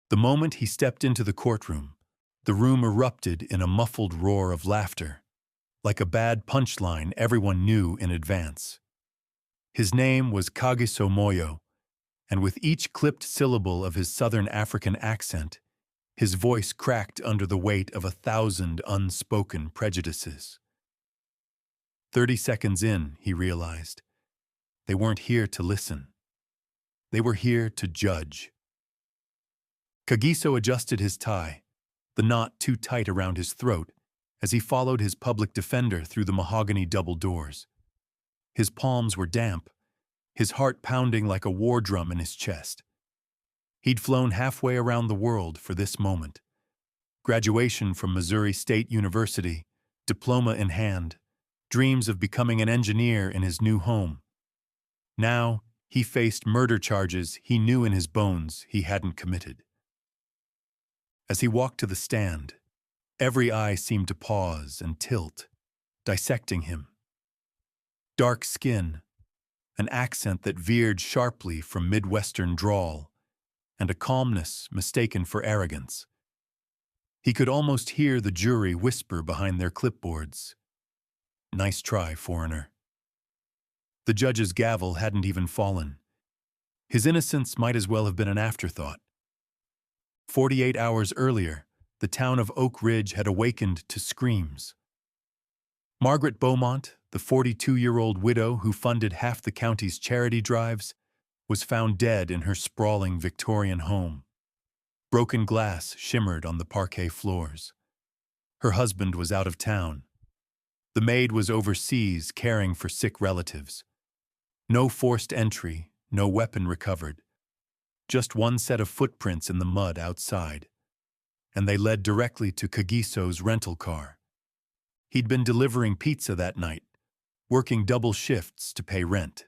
The moment he stepped into the courtroom, the room erupted in a muffled roar of laughter, like a bad punchline everyone knew in advance. His name was Kagiso Moyo, and with each clipped syllable of his Southern African accent, his voice cracked under the weight of 1,000 unspoken prejudices. 30 seconds in, he realized, they weren't here to listen. They were here to judge. Kagiso adjusted his tie, the knot too tight around his throat, as he followed his public defender through the mahogany double doors. His palms were damp, his heart pounding like a war drum in his chest. He'd flown halfway around the world for this moment. Graduation from Missouri State University, diploma in hand, dreams of becoming an engineer in his new home. Now, he faced murder charges he knew in his bones he hadn't committed. As he walked to the stand, every eye seemed to pause and tilt, dissecting him. Dark skin, an accent that veered sharply from Midwestern drawl, and a calmness mistaken for arrogance. He could almost hear the jury whisper behind their clipboards, "Nice try, foreigner." The judge's gavel hadn't even fallen. His innocence might as well have been an afterthought. 48 hours earlier, the town of Oak Ridge had awakened to screams. Margaret Beaumont, the 42-year-old widow who funded half the county's charity drives, was found dead in her sprawling Victorian home. Broken glass shimmered on the parquet floors. Her husband was out of town. The maid was overseas caring for sick relatives. No forced entry, no weapon recovered. Just one set of footprints in the mud outside, and they led directly to Kagiso's rental car. He'd been delivering pizza that night, working double shifts to pay rent.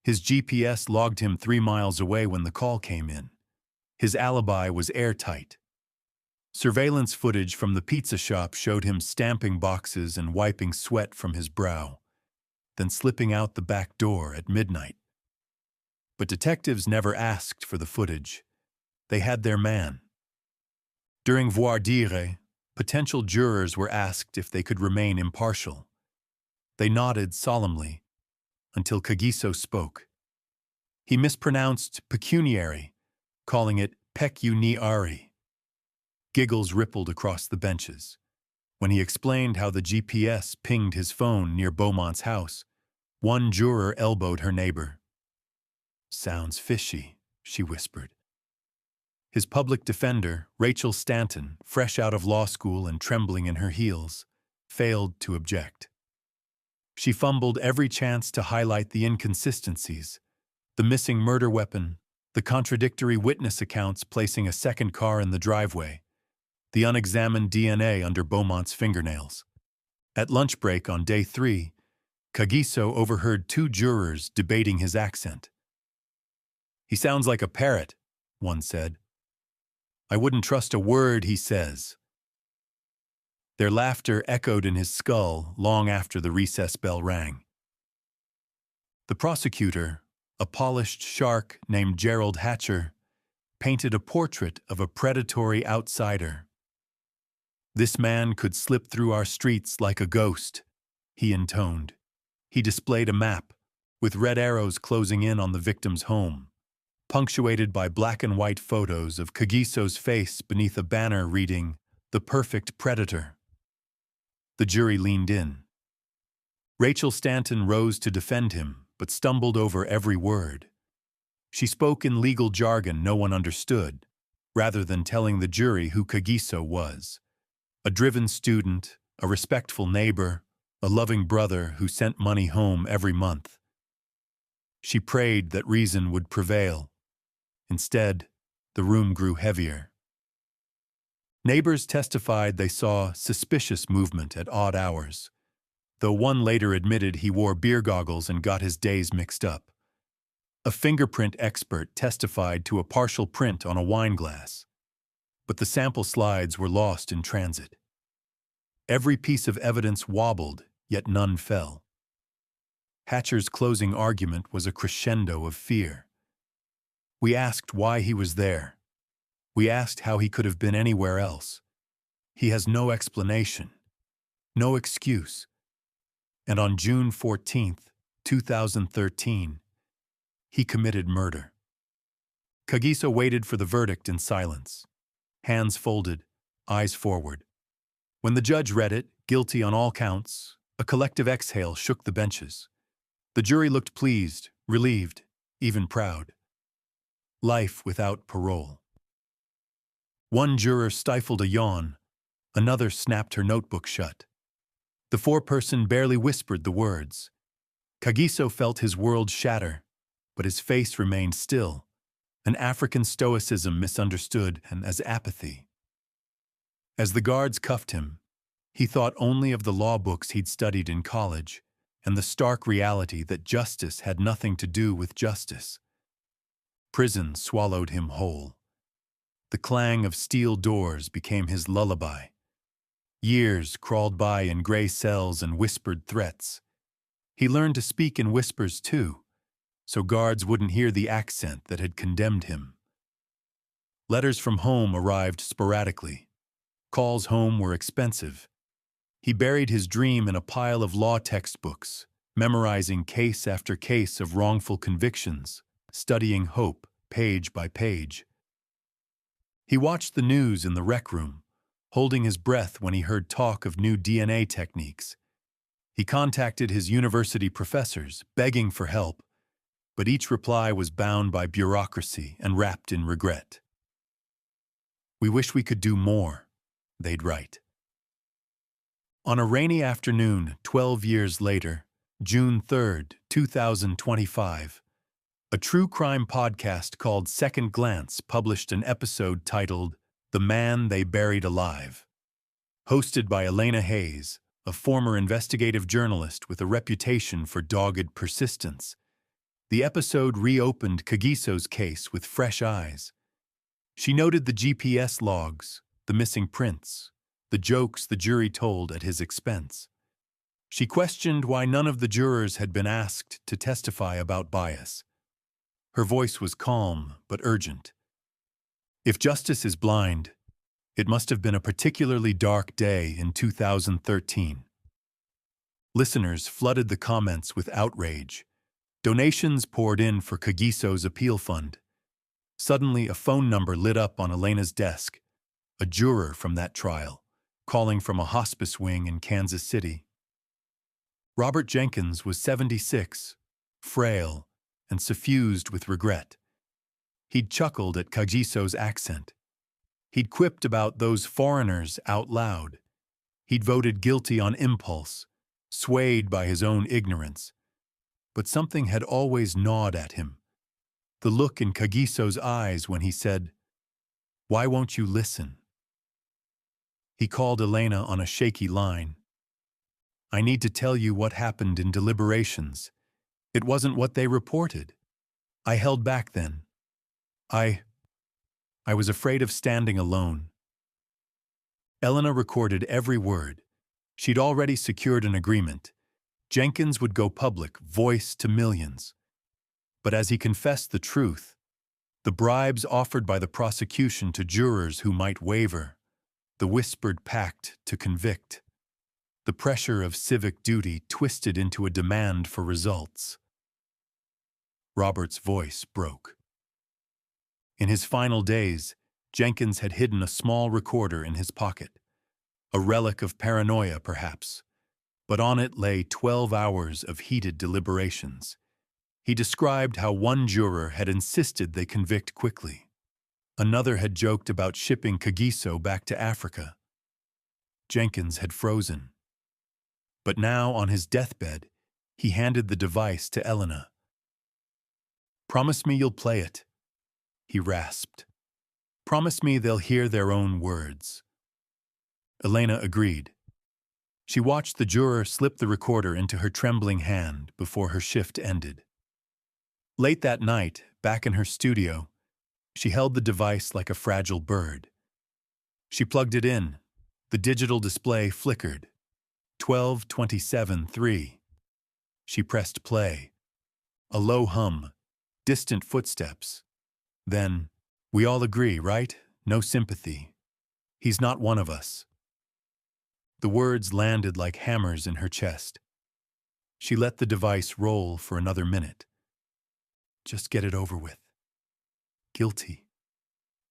His GPS logged him 3 miles away when the call came in. His alibi was airtight. Surveillance footage from the pizza shop showed him stamping boxes and wiping sweat from his brow, then slipping out the back door at midnight. But detectives never asked for the footage. They had their man. During voir dire, potential jurors were asked if they could remain impartial. They nodded solemnly until Kagiso spoke. He mispronounced pecuniary, calling it pecuniary. Giggles rippled across the benches. When he explained how the GPS pinged his phone near Beaumont's house, one juror elbowed her neighbor. "Sounds fishy," she whispered. His public defender, Rachel Stanton, fresh out of law school and trembling in her heels, failed to object. She fumbled every chance to highlight the inconsistencies, the missing murder weapon, the contradictory witness accounts placing a second car in the driveway, the unexamined DNA under Beaumont's fingernails. At lunch break on day 3, Kagiso overheard 2 jurors debating his accent. "He sounds like a parrot," one said. "I wouldn't trust a word he says." Their laughter echoed in his skull long after the recess bell rang. The prosecutor, a polished shark named Gerald Hatcher, painted a portrait of a predatory outsider. "This man could slip through our streets like a ghost," he intoned. He displayed a map, with red arrows closing in on the victim's home, punctuated by black and white photos of Kagiso's face beneath a banner reading, "The Perfect Predator." The jury leaned in. Rachel Stanton rose to defend him, but stumbled over every word. She spoke in legal jargon no one understood, rather than telling the jury who Kagiso was. A driven student, a respectful neighbor, a loving brother who sent money home every month. She prayed that reason would prevail. Instead, the room grew heavier. Neighbors testified they saw suspicious movement at odd hours, though one later admitted he wore beer goggles and got his days mixed up. A fingerprint expert testified to a partial print on a wine glass, but the sample slides were lost in transit. Every piece of evidence wobbled, yet none fell. Hatcher's closing argument was a crescendo of fear. "We asked why he was there. We asked how he could have been anywhere else. He has no explanation, no excuse. And on June 14th, 2013, he committed murder. Kagiso waited for the verdict in silence, hands folded, eyes forward. When the judge read it, guilty on all counts, a collective exhale shook the benches. The jury looked pleased, relieved, even proud. Life without parole. One juror stifled a yawn, another snapped her notebook shut. The foreperson barely whispered the words. Kagiso felt his world shatter, but his face remained still, an African stoicism misunderstood and as apathy. As the guards cuffed him, he thought only of the law books he'd studied in college and the stark reality that justice had nothing to do with justice. Prison swallowed him whole. The clang of steel doors became his lullaby. Years crawled by in gray cells and whispered threats. He learned to speak in whispers too, so guards wouldn't hear the accent that had condemned him. Letters from home arrived sporadically. Calls home were expensive. He buried his dream in a pile of law textbooks, memorizing case after case of wrongful convictions, studying hope page by page. He watched the news in the rec room, holding his breath when he heard talk of new DNA techniques. He contacted his university professors, begging for help, but each reply was bound by bureaucracy and wrapped in regret. "We wish we could do more," they'd write. On a rainy afternoon 12 years later, June 3rd, 2025, a true crime podcast called Second Glance published an episode titled "The Man They Buried Alive." Hosted by Elena Hayes, a former investigative journalist with a reputation for dogged persistence, the episode reopened Kagiso's case with fresh eyes. She noted the GPS logs, the missing prints, the jokes the jury told at his expense. She questioned why none of the jurors had been asked to testify about bias. Her voice was calm but urgent. If justice is blind, it must have been a particularly dark day in 2013. Listeners flooded the comments with outrage. Donations poured in for Kagiso's appeal fund. Suddenly, a phone number lit up on Elena's desk, a juror from that trial, calling from a hospice wing in Kansas City. Robert Jenkins was 76, frail, and suffused with regret. He'd chuckled at Kagiso's accent. He'd quipped about those foreigners out loud. He'd voted guilty on impulse, swayed by his own ignorance. But something had always gnawed at him. The look in Kagiso's eyes when he said, "Why won't you listen?" He called Elena on a shaky line. "I need to tell you what happened in deliberations. It wasn't what they reported. I held back then. I was afraid of standing alone." Elena recorded every word. She'd already secured an agreement. Jenkins would go public, voice to millions. But as he confessed the truth, the bribes offered by the prosecution to jurors who might waver, the whispered pact to convict, the pressure of civic duty twisted into a demand for results. Robert's voice broke. In his final days, Jenkins had hidden a small recorder in his pocket, a relic of paranoia perhaps, but on it lay 12 hours of heated deliberations. He described how one juror had insisted they convict quickly. Another had joked about shipping Kagiso back to Africa. Jenkins had frozen. But now, on his deathbed, he handed the device to Elena. "Promise me you'll play it," he rasped. "Promise me they'll hear their own words." Elena agreed. She watched the juror slip the recorder into her trembling hand before her shift ended. Late that night, back in her studio, she held the device like a fragile bird. She plugged it in. The digital display flickered. 12:27:3. She pressed play. A low hum, distant footsteps. Then, "We all agree, right? no sympathy. He's not one of us. The words landed like hammers in her chest. She let the device roll for another minute. Just get it over with. Guilty.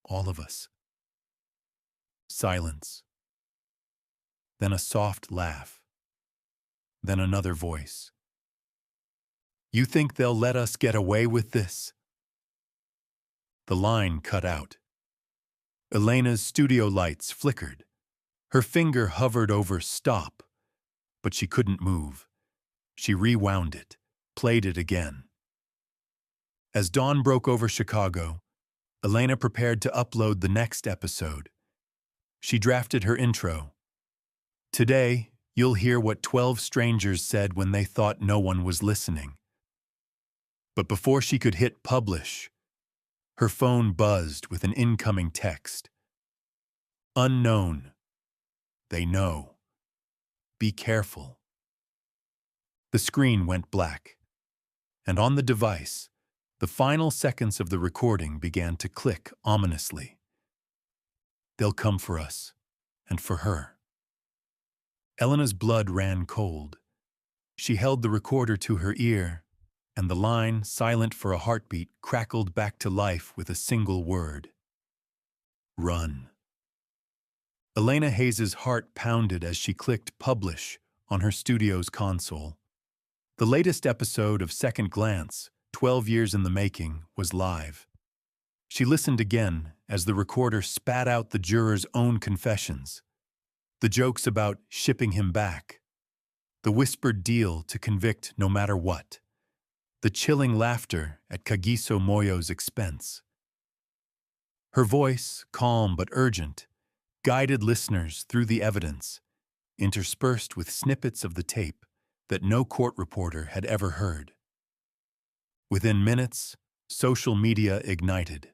All of us. Silence. Then a soft laugh. Then another voice. You think they'll let us get away with this? The line cut out. Elena's studio lights flickered. Her finger hovered over stop, but she couldn't move. She rewound it, played it again. As dawn broke over Chicago, Elena prepared to upload the next episode. She drafted her intro. Today, you'll hear what 12 strangers said when they thought no one was listening. But before she could hit publish, her phone buzzed with an incoming text. Unknown. They know. Be careful. The screen went black, and on the device, the final seconds of the recording began to click ominously. They'll come for us, and for her. Elena's blood ran cold. She held the recorder to her ear, and the line, silent for a heartbeat, crackled back to life with a single word. Run. Elena Hayes' heart pounded as she clicked publish on her studio's console. The latest episode of Second Glance, 12 years in the making, was live. She listened again as the recorder spat out the juror's own confessions. The jokes about shipping him back. The whispered deal to convict no matter what. The chilling laughter at Kagiso Moyo's expense. Her voice, calm but urgent, guided listeners through the evidence, interspersed with snippets of the tape that no court reporter had ever heard. Within minutes, social media ignited.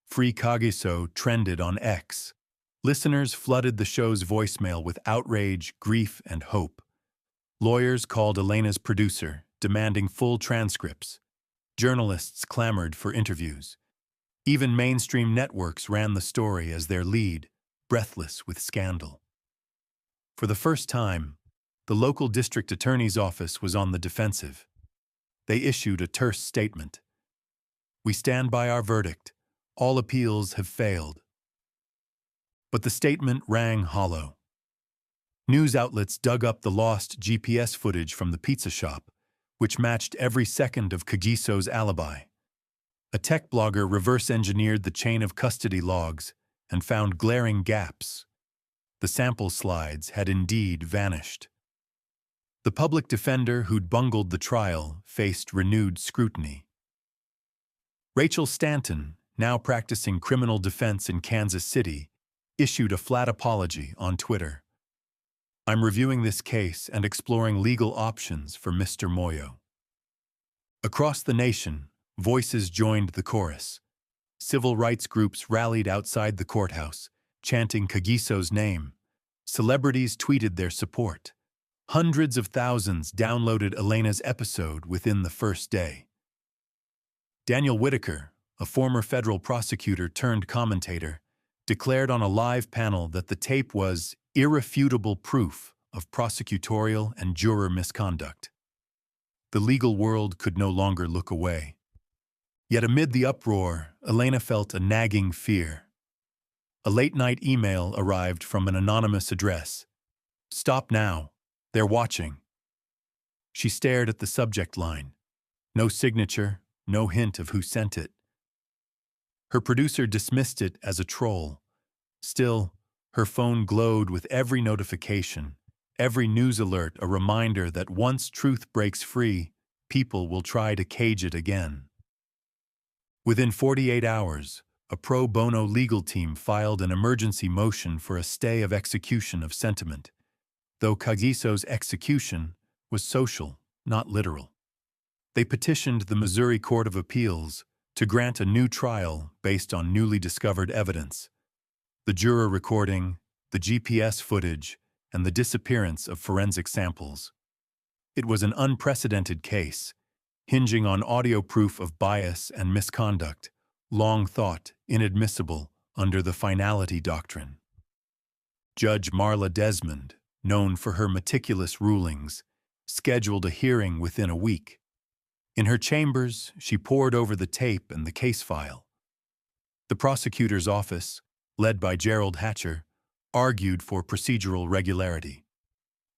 Free Kagiso trended on X. Listeners flooded the show's voicemail with outrage, grief, and hope. Lawyers called Elena's producer, demanding full transcripts. Journalists clamored for interviews. Even mainstream networks ran the story as their lead, breathless with scandal. For the first time, the local district attorney's office was on the defensive. They issued a terse statement. We stand by our verdict. All appeals have failed. But the statement rang hollow. News outlets dug up the lost GPS footage from the pizza shop, which matched every second of Kagiso's alibi. A tech blogger reverse-engineered the chain of custody logs and found glaring gaps. The sample slides had indeed vanished. The public defender who'd bungled the trial faced renewed scrutiny. Rachel Stanton, now practicing criminal defense in Kansas City, issued a flat apology on Twitter. I'm reviewing this case and exploring legal options for Mr. Moyo. Across the nation, voices joined the chorus. Civil rights groups rallied outside the courthouse, chanting Kagiso's name. Celebrities tweeted their support. Hundreds of thousands downloaded Elena's episode within the first day. Daniel Whitaker, a former federal prosecutor turned commentator, declared on a live panel that the tape was irrefutable proof of prosecutorial and juror misconduct. The legal world could no longer look away. Yet amid the uproar, Elena felt a nagging fear. A late-night email arrived from an anonymous address. Stop now. They're watching. She stared at the subject line. No signature, no hint of who sent it. Her producer dismissed it as a troll. Still, her phone glowed with every notification, every news alert a reminder that once truth breaks free, people will try to cage it again. Within 48 hours, a pro bono legal team filed an emergency motion for a stay of execution of sentiment, though Kagiso's execution was social, not literal. They petitioned the Missouri Court of Appeals to grant a new trial based on newly discovered evidence. The juror recording, the GPS footage, and the disappearance of forensic samples. It was an unprecedented case, hinging on audio proof of bias and misconduct, long thought inadmissible under the finality doctrine. Judge Marla Desmond, known for her meticulous rulings, scheduled a hearing within a week. In her chambers, she pored over the tape and the case file. The prosecutor's office, led by Gerald Hatcher, argued for procedural regularity.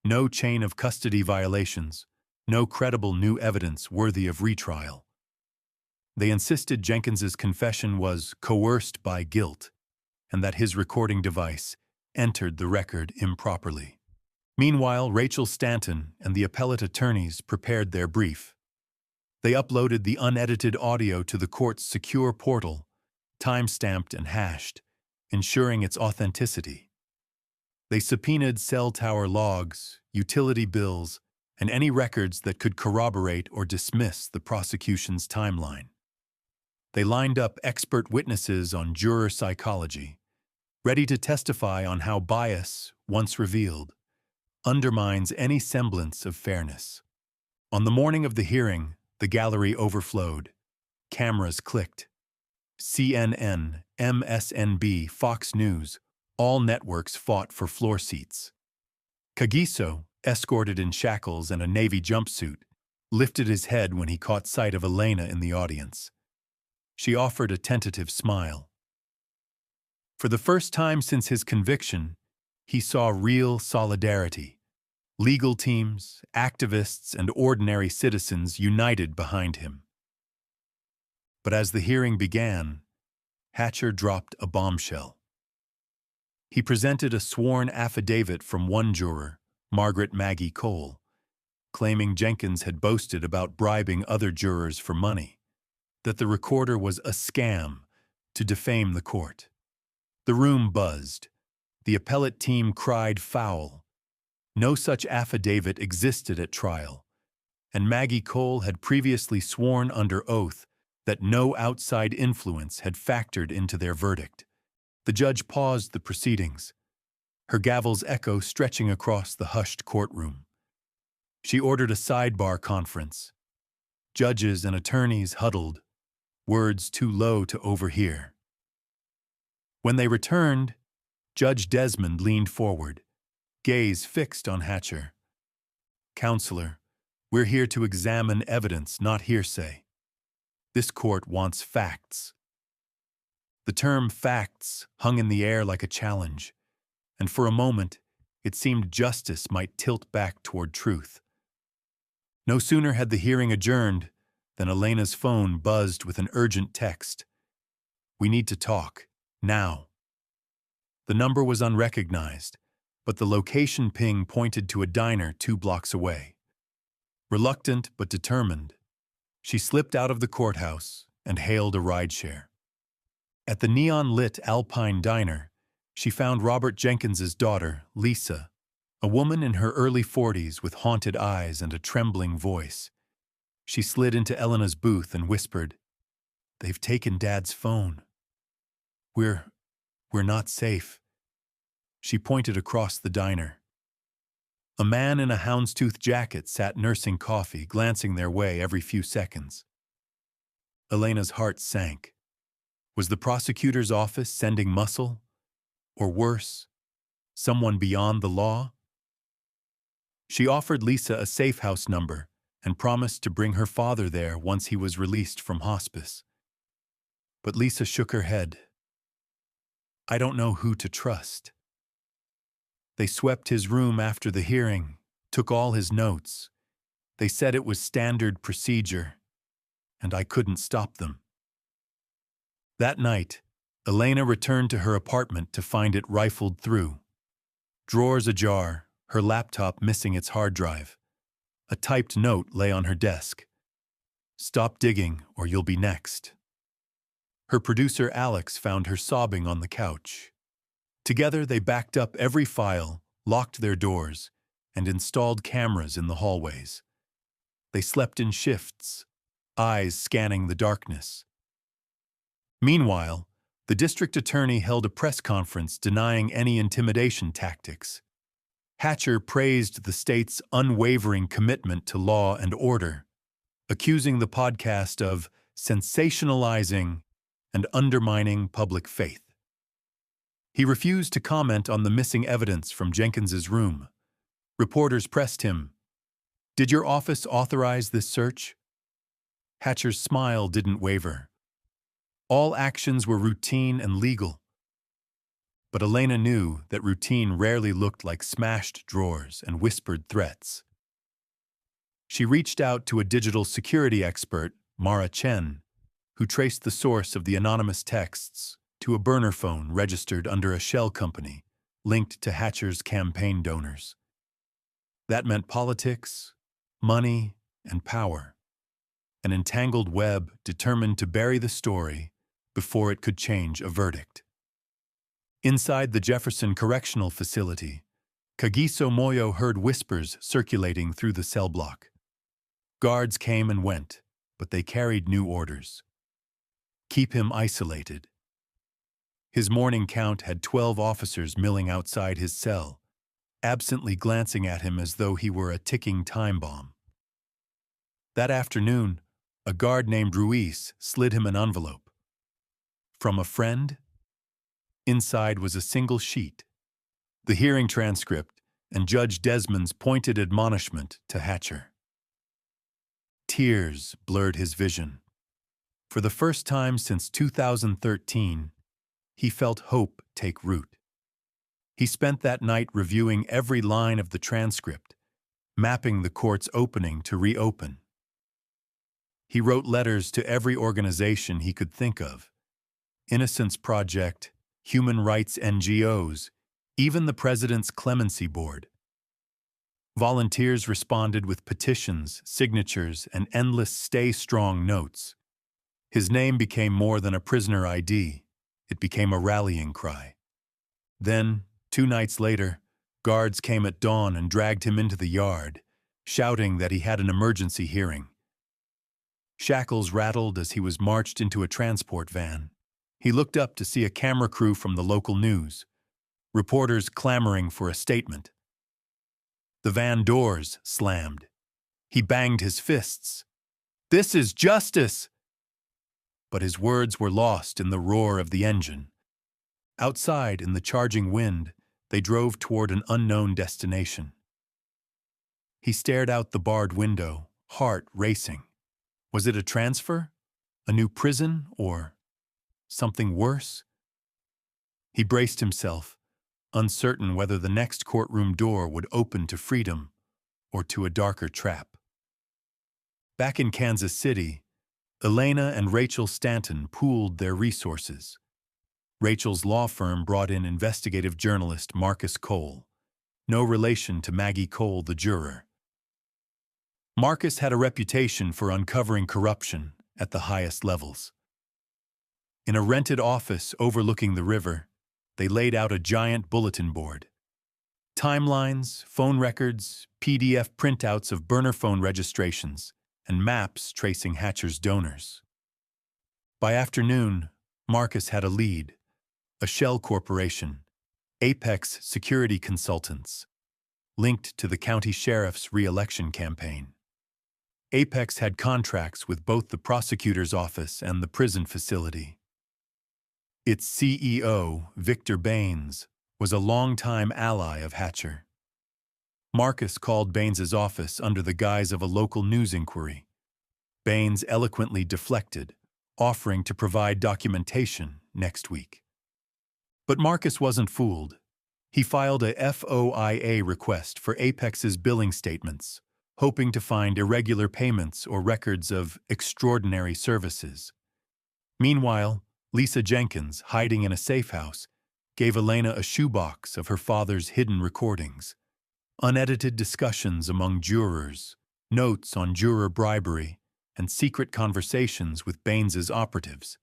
No chain of custody violations, no credible new evidence worthy of retrial. They insisted Jenkins's confession was coerced by guilt and that his recording device entered the record improperly. Meanwhile, Rachel Stanton and the appellate attorneys prepared their brief. They uploaded the unedited audio to the court's secure portal, time-stamped and hashed, ensuring its authenticity. They subpoenaed cell tower logs, utility bills, and any records that could corroborate or dismiss the prosecution's timeline. They lined up expert witnesses on juror psychology, ready to testify on how bias, once revealed, undermines any semblance of fairness. On the morning of the hearing, the gallery overflowed. Cameras clicked. CNN, MSNB, Fox News, all networks fought for floor seats. Kagiso, escorted in shackles and a navy jumpsuit, lifted his head when he caught sight of Elena in the audience. She offered a tentative smile. For the first time since his conviction, he saw real solidarity. Legal teams, activists, and ordinary citizens united behind him. But as the hearing began, Hatcher dropped a bombshell. He presented a sworn affidavit from one juror, Margaret Maggie Cole, claiming Jenkins had boasted about bribing other jurors for money, that the recorder was a scam to defame the court. The room buzzed. The appellate team cried foul. No such affidavit existed at trial, and Maggie Cole had previously sworn under oath that no outside influence had factored into their verdict. The judge paused the proceedings, her gavel's echo stretching across the hushed courtroom. She ordered a sidebar conference. Judges and attorneys huddled, words too low to overhear. When they returned, Judge Desmond leaned forward, gaze fixed on Hatcher. "Counselor, we're here to examine evidence, not hearsay. This court wants facts." The term facts hung in the air like a challenge, and for a moment, it seemed justice might tilt back toward truth. No sooner had the hearing adjourned than Elena's phone buzzed with an urgent text. "We need to talk, now." The number was unrecognized, but the location ping pointed to a diner 2 blocks away. Reluctant but determined, she slipped out of the courthouse and hailed a rideshare. At the neon-lit Alpine diner, she found Robert Jenkins's daughter, Lisa, a woman in her early 40s with haunted eyes and a trembling voice. She slid into Elena's booth and whispered, "They've taken Dad's phone. We're not safe." She pointed across the diner. A man in a houndstooth jacket sat nursing coffee, glancing their way every few seconds. Elena's heart sank. Was the prosecutor's office sending muscle? Or worse, someone beyond the law? She offered Lisa a safe house number and promised to bring her father there once he was released from hospice. But Lisa shook her head. "I don't know who to trust." They swept his room after the hearing, took all his notes. They said it was standard procedure, and I couldn't stop them. That night, Elena returned to her apartment to find it rifled through. Drawers ajar, her laptop missing its hard drive. A typed note lay on her desk. "Stop digging, or you'll be next." Her producer Alex found her sobbing on the couch. Together they backed up every file, locked their doors, and installed cameras in the hallways. They slept in shifts, eyes scanning the darkness. Meanwhile, the district attorney held a press conference denying any intimidation tactics. Hatcher praised the state's unwavering commitment to law and order, accusing the podcast of sensationalizing and undermining public faith. He refused to comment on the missing evidence from Jenkins's room. Reporters pressed him. "Did your office authorize this search?" Hatcher's smile didn't waver. All actions were routine and legal. But Elena knew that routine rarely looked like smashed drawers and whispered threats. She reached out to a digital security expert, Mara Chen, who traced the source of the anonymous texts to a burner phone registered under a shell company linked to Hatcher's campaign donors. That meant politics, money, and power. An entangled web determined to bury the story before it could change a verdict. Inside the Jefferson Correctional Facility, Kagiso Moyo heard whispers circulating through the cell block. Guards came and went, but they carried new orders. Keep him isolated. His morning count had 12 officers milling outside his cell, absently glancing at him as though he were a ticking time bomb. That afternoon, a guard named Ruiz slid him an envelope. From a friend? Inside was a single sheet, the hearing transcript and Judge Desmond's pointed admonishment to Hatcher. Tears blurred his vision. For the first time since 2013, he felt hope take root. He spent that night reviewing every line of the transcript, mapping the court's opening to reopen. He wrote letters to every organization he could think of: Innocence Project, human rights NGOs, even the President's Clemency Board. Volunteers responded with petitions, signatures, and endless stay strong notes. His name became more than a prisoner ID. It became a rallying cry. Then, 2 nights later, guards came at dawn and dragged him into the yard, shouting that he had an emergency hearing. Shackles rattled as he was marched into a transport van. He looked up to see a camera crew from the local news, reporters clamoring for a statement. The van doors slammed. He banged his fists. "This is justice!" But his words were lost in the roar of the engine. Outside, in the charging wind, they drove toward an unknown destination. He stared out the barred window, heart racing. Was it a transfer? A new prison? Or something worse? He braced himself, uncertain whether the next courtroom door would open to freedom or to a darker trap. Back in Kansas City, Elena and Rachel Stanton pooled their resources. Rachel's law firm brought in investigative journalist Marcus Cole, no relation to Maggie Cole, the juror. Marcus had a reputation for uncovering corruption at the highest levels. In a rented office overlooking the river, they laid out a giant bulletin board. Timelines, phone records, PDF printouts of burner phone registrations, and maps tracing Hatcher's donors. By afternoon, Marcus had a lead: a shell corporation, Apex Security Consultants, linked to the county sheriff's re-election campaign. Apex had contracts with both the prosecutor's office and the prison facility. Its CEO, Victor Baines, was a longtime ally of Hatcher. Marcus called Baines's office under the guise of a local news inquiry. Baines eloquently deflected, offering to provide documentation next week. But Marcus wasn't fooled. He filed a FOIA request for Apex's billing statements, hoping to find irregular payments or records of extraordinary services. Meanwhile, Lisa Jenkins, hiding in a safe house, gave Elena a shoebox of her father's hidden recordings, unedited discussions among jurors, notes on juror bribery, and secret conversations with Baines's operatives.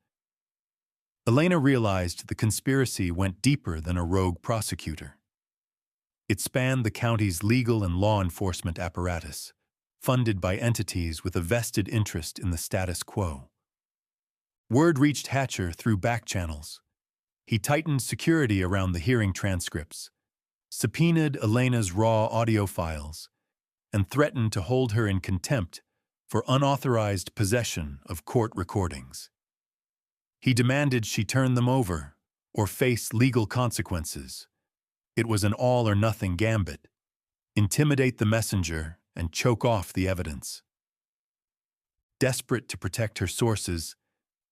Elena realized the conspiracy went deeper than a rogue prosecutor. It spanned the county's legal and law enforcement apparatus, funded by entities with a vested interest in the status quo. Word reached Hatcher through back channels. He tightened security around the hearing transcripts, subpoenaed Elena's raw audio files, and threatened to hold her in contempt for unauthorized possession of court recordings. He demanded she turn them over, or face legal consequences. It was an all-or-nothing gambit. Intimidate the messenger and choke off the evidence. Desperate to protect her sources,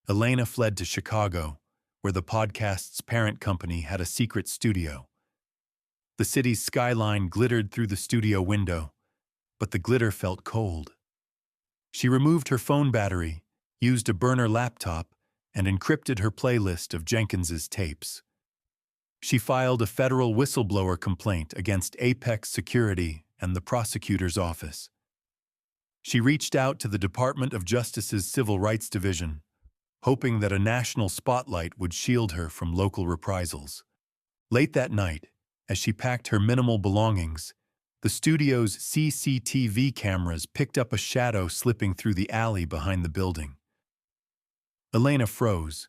Elena fled to Chicago, where the podcast's parent company had a secret studio. The city's skyline glittered through the studio window, but the glitter felt cold. She removed her phone battery, used a burner laptop, and encrypted her playlist of Jenkins's tapes. She filed a federal whistleblower complaint against Apex Security and the prosecutor's office. She reached out to the Department of Justice's Civil Rights Division, hoping that a national spotlight would shield her from local reprisals. Late that night, as she packed her minimal belongings, the studio's CCTV cameras picked up a shadow slipping through the alley behind the building. Elena froze.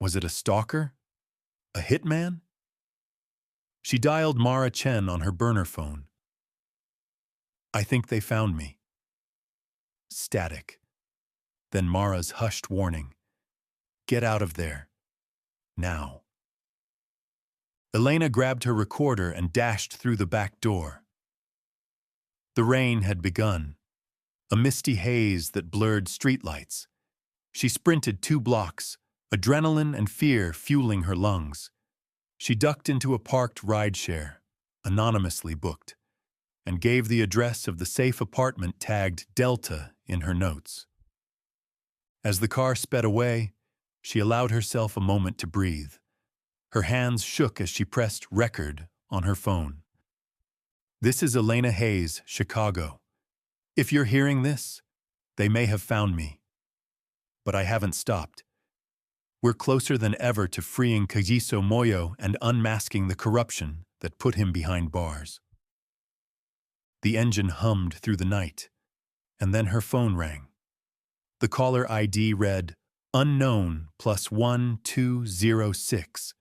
Was it a stalker? A hitman? She dialed Mara Chen on her burner phone. "I think they found me." Static. Then Mara's hushed warning. "Get out of there. Now." Elena grabbed her recorder and dashed through the back door. The rain had begun, a misty haze that blurred streetlights. She sprinted 2 blocks, adrenaline and fear fueling her lungs. She ducked into a parked rideshare, anonymously booked, and gave the address of the safe apartment tagged Delta in her notes. As the car sped away, she allowed herself a moment to breathe. Her hands shook as she pressed record on her phone. "This is Elena Hayes, Chicago. If you're hearing this, they may have found me. But I haven't stopped. We're closer than ever to freeing Kagiso Moyo and unmasking the corruption that put him behind bars." The engine hummed through the night, and then her phone rang. The caller ID read, "Unknown +1206.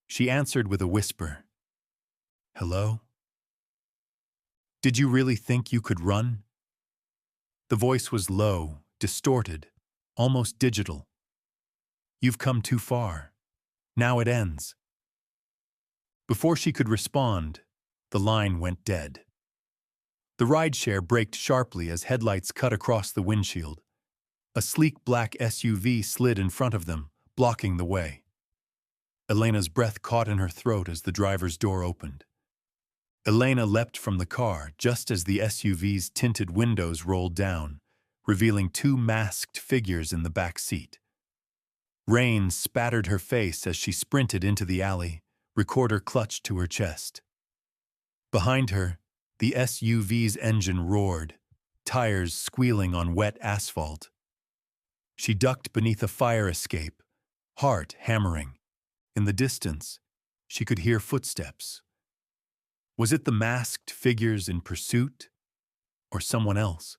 She answered with a whisper. "Hello? Did you really think you could run?" The voice was low, distorted, almost digital. "You've come too far. Now it ends." Before she could respond, the line went dead. The rideshare braked sharply as headlights cut across the windshield. A sleek black SUV slid in front of them, blocking the way. Elena's breath caught in her throat as the driver's door opened. Elena leapt from the car just as the SUV's tinted windows rolled down, revealing 2 masked figures in the back seat. Rain spattered her face as she sprinted into the alley, recorder clutched to her chest. Behind her, the SUV's engine roared, tires squealing on wet asphalt. She ducked beneath a fire escape, heart hammering. In the distance, she could hear footsteps. Was it the masked figures in pursuit, or someone else?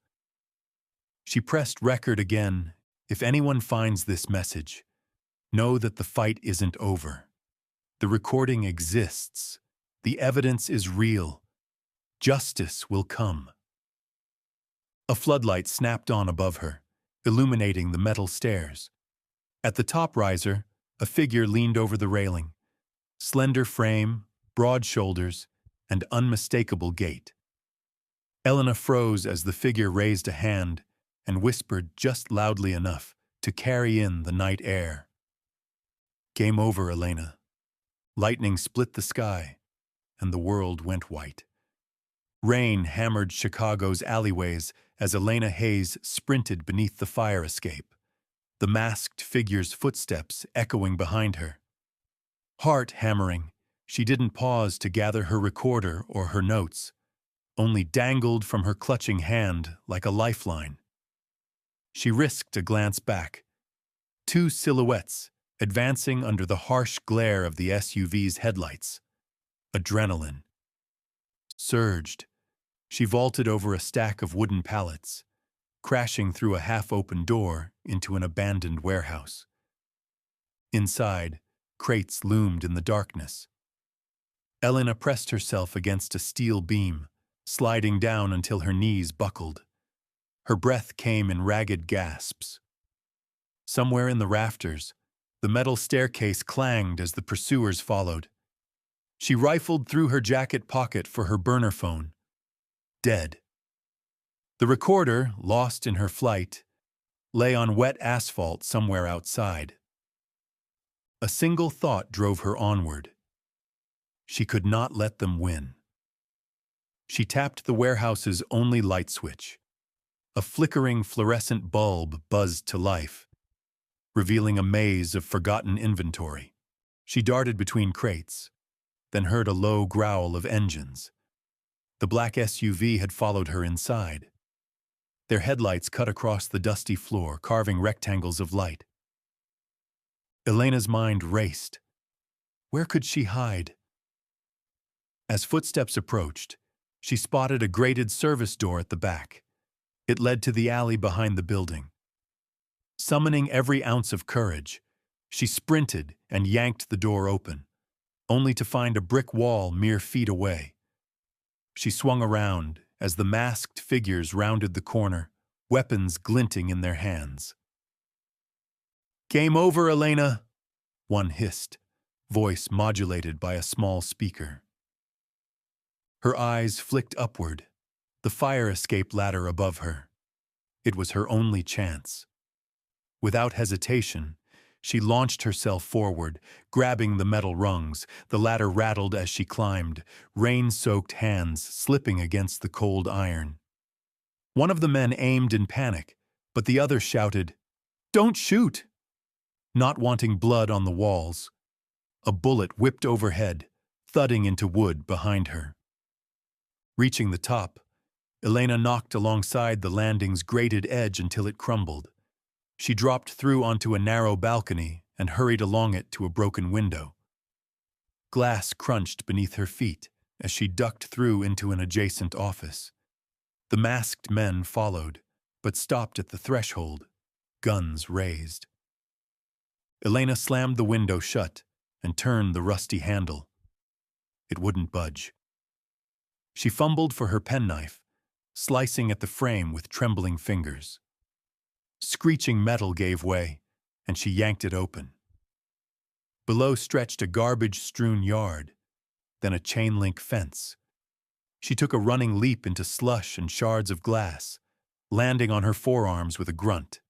She pressed record again. "If anyone finds this message, know that the fight isn't over. The recording exists. The evidence is real. Justice will come." A floodlight snapped on above her, illuminating the metal stairs. At the top riser, a figure leaned over the railing. Slender frame, broad shoulders, and unmistakable gait. Elena froze as the figure raised a hand and whispered just loudly enough to carry in the night air. "Game over, Elena." Lightning split the sky, and the world went white. Rain hammered Chicago's alleyways as Elena Hayes sprinted beneath the fire escape, the masked figure's footsteps echoing behind her. Heart hammering, she didn't pause to gather her recorder or her notes, only dangled from her clutching hand like a lifeline. She risked a glance back. 2 silhouettes advancing under the harsh glare of the SUV's headlights. Adrenaline surged. She vaulted over a stack of wooden pallets, crashing through a half-open door into an abandoned warehouse. Inside, crates loomed in the darkness. Elena pressed herself against a steel beam, sliding down until her knees buckled. Her breath came in ragged gasps. Somewhere in the rafters, The metal staircase clanged as the pursuers followed. She rifled through her jacket pocket for her burner phone. Dead. The recorder, lost in her flight, lay on wet asphalt somewhere outside. A single thought drove her onward. She could not let them win. She tapped the warehouse's only light switch. A flickering fluorescent bulb buzzed to life, revealing a maze of forgotten inventory. She darted between crates, then heard a low growl of engines. The black SUV had followed her inside. Their headlights cut across the dusty floor, carving rectangles of light. Elena's mind raced. Where could she hide? As footsteps approached, she spotted a grated service door at the back. It led to the alley behind the building. Summoning every ounce of courage, she sprinted and yanked the door open, only to find a brick wall mere feet away. She swung around as the masked figures rounded the corner, weapons glinting in their hands. "Game over, Elena," one hissed, voice modulated by a small speaker. Her eyes flicked upward, the fire escape ladder above her. It was her only chance. Without hesitation, she launched herself forward, grabbing the metal rungs. The ladder rattled as she climbed, rain-soaked hands slipping against the cold iron. One of the men aimed in panic, but the other shouted, "Don't shoot!" Not wanting blood on the walls, a bullet whipped overhead, thudding into wood behind her. Reaching the top, Elena knocked alongside the landing's grated edge until it crumbled. She dropped through onto a narrow balcony and hurried along it to a broken window. Glass crunched beneath her feet as she ducked through into an adjacent office. The masked men followed, but stopped at the threshold, guns raised. Elena slammed the window shut and turned the rusty handle. It wouldn't budge. She fumbled for her penknife, slicing at the frame with trembling fingers. Screeching metal gave way, and she yanked it open. Below stretched a garbage-strewn yard, then a chain-link fence. She took a running leap into slush and shards of glass, landing on her forearms with a grunt.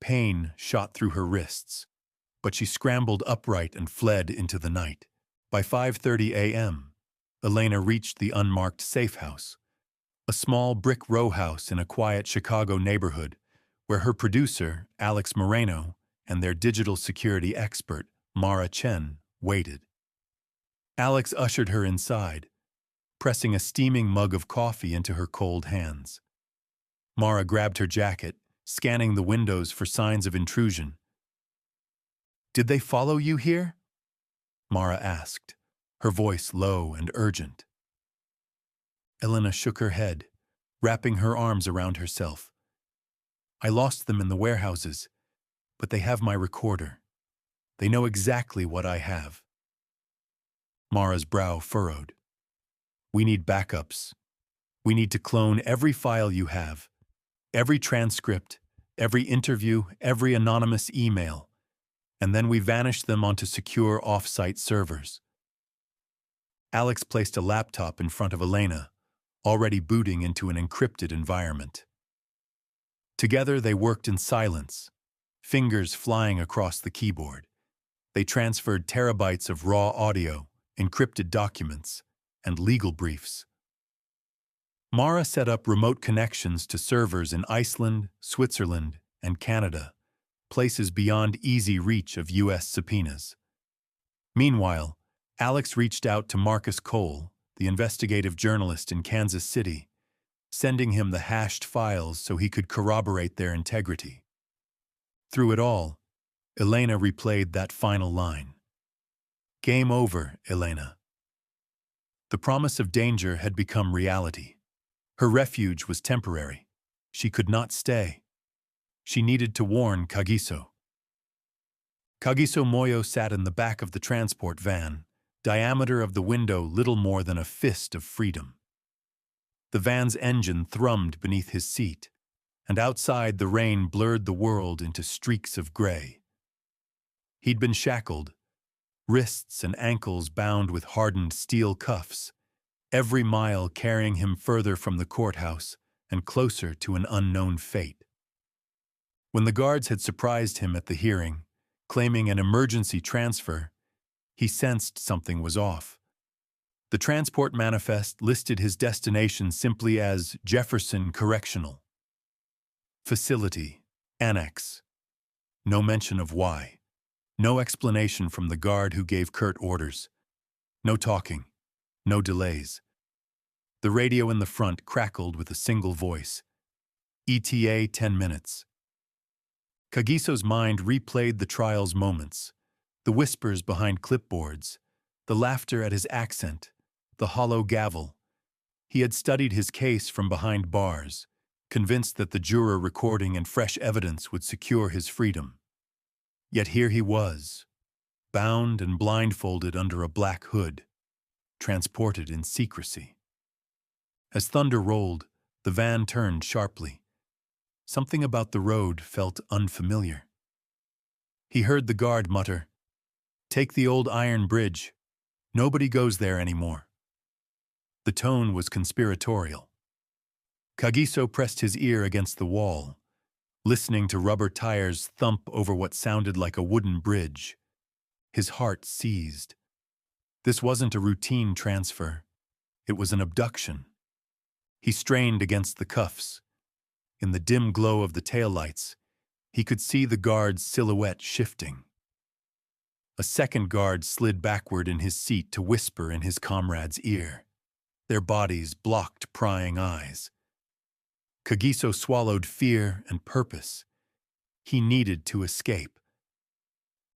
Pain shot through her wrists, but she scrambled upright and fled into the night. By 5:30 a.m., Elena reached the unmarked safe house, a small brick row house in a quiet Chicago neighborhood where her producer, Alex Moreno, and their digital security expert, Mara Chen, waited. Alex ushered her inside, pressing a steaming mug of coffee into her cold hands. Mara grabbed her jacket, scanning the windows for signs of intrusion. "Did they follow you here?" Mara asked, her voice low and urgent. Elena shook her head, wrapping her arms around herself. "I lost them in the warehouses, but they have my recorder. They know exactly what I have." Mara's brow furrowed. "We need backups. We need to clone every file you have, every transcript, every interview, every anonymous email, and then we vanish them onto secure off-site servers." Alex placed a laptop in front of Elena, already booting into an encrypted environment. Together they worked in silence, fingers flying across the keyboard. They transferred terabytes of raw audio, encrypted documents, and legal briefs. Mara set up remote connections to servers in Iceland, Switzerland, and Canada, places beyond easy reach of U.S. subpoenas. Meanwhile, Alex reached out to Marcus Cole, the investigative journalist in Kansas City, sending him the hashed files so he could corroborate their integrity. Through it all, Elena replayed that final line. "Game over, Elena." The promise of danger had become reality. Her refuge was temporary. She could not stay. She needed to warn Kagiso. Kagiso Moyo sat in the back of the transport van, diameter of the window little more than a fist of freedom. The van's engine thrummed beneath his seat, and outside the rain blurred the world into streaks of gray. He'd been shackled, wrists and ankles bound with hardened steel cuffs, every mile carrying him further from the courthouse and closer to an unknown fate. When the guards had surprised him at the hearing, claiming an emergency transfer, he sensed something was off. The transport manifest listed his destination simply as Jefferson Correctional Facility, Annex. No mention of why. No explanation from the guard who gave curt orders. No talking. No delays. The radio in the front crackled with a single voice. ETA 10 minutes. Kagiso's mind replayed the trial's moments, the whispers behind clipboards, the laughter at his accent, the hollow gavel. He had studied his case from behind bars, convinced that the juror recording and fresh evidence would secure his freedom. Yet here he was, bound and blindfolded under a black hood, transported in secrecy. As thunder rolled, the van turned sharply. Something about the road felt unfamiliar. He heard the guard mutter, "Take the old iron bridge. Nobody goes there anymore." The tone was conspiratorial. Kagiso pressed his ear against the wall, listening to rubber tires thump over what sounded like a wooden bridge. His heart seized. This wasn't a routine transfer. It was an abduction. He strained against the cuffs. In the dim glow of the taillights, he could see the guard's silhouette shifting. A second guard slid backward in his seat to whisper in his comrade's ear. Their bodies blocked prying eyes. Kagiso swallowed fear and purpose. He needed to escape.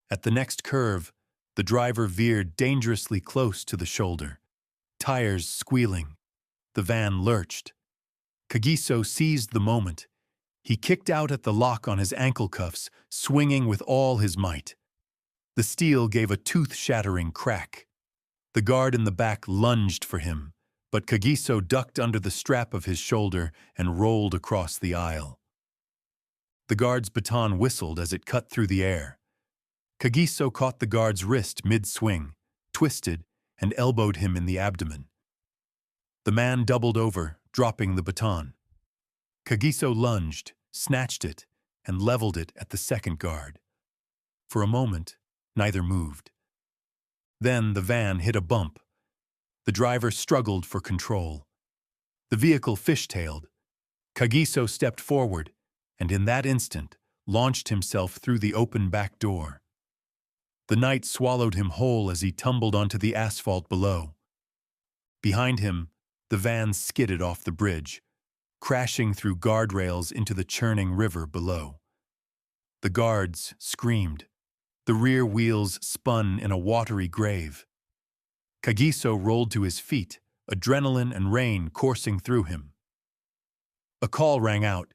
At the next curve, the driver veered dangerously close to the shoulder, tires squealing. The van lurched. Kagiso seized the moment. He kicked out at the lock on his ankle cuffs, swinging with all his might. The steel gave a tooth-shattering crack. The guard in the back lunged for him, but Kagiso ducked under the strap of his shoulder and rolled across the aisle. The guard's baton whistled as it cut through the air. Kagiso caught the guard's wrist mid-swing, twisted, and elbowed him in the abdomen. The man doubled over, dropping the baton. Kagiso lunged, snatched it, and leveled it at the second guard. For a moment, neither moved. Then the van hit a bump. The driver struggled for control. The vehicle fishtailed. Kagiso stepped forward, and in that instant, launched himself through the open back door. The night swallowed him whole as he tumbled onto the asphalt below. Behind him, the van skidded off the bridge, crashing through guardrails into the churning river below. The guards screamed. The rear wheels spun in a watery grave. Kagiso rolled to his feet, adrenaline and rain coursing through him. A call rang out.